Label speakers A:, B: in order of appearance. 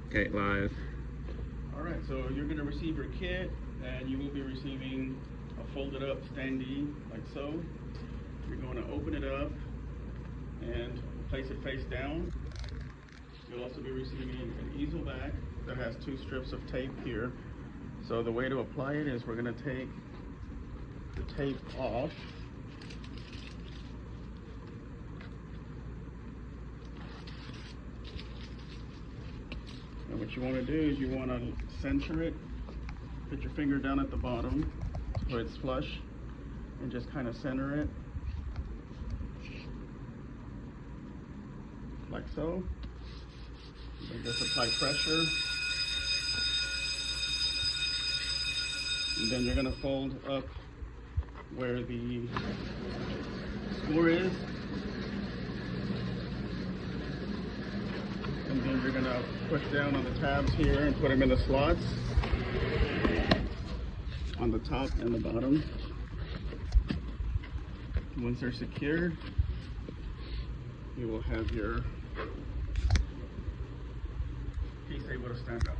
A: Okay, live.
B: All right, so you're going to receive your kit, and you will be receiving a folded up standee like so. You're going to open it up and place it face down. You'll also be receiving an easel back that has 2 strips of tape here. So the way to apply it is we're going to take the tape off. And what you want to do is you want to center it, put your finger down at the bottom where it's flush, and just kind of center it like so. And just apply pressure. And then you're going to fold up where the score is. And then you're going to push down on the tabs here and put them in the slots on the top and the bottom. Once they're secured, you will have your piece able to stand up.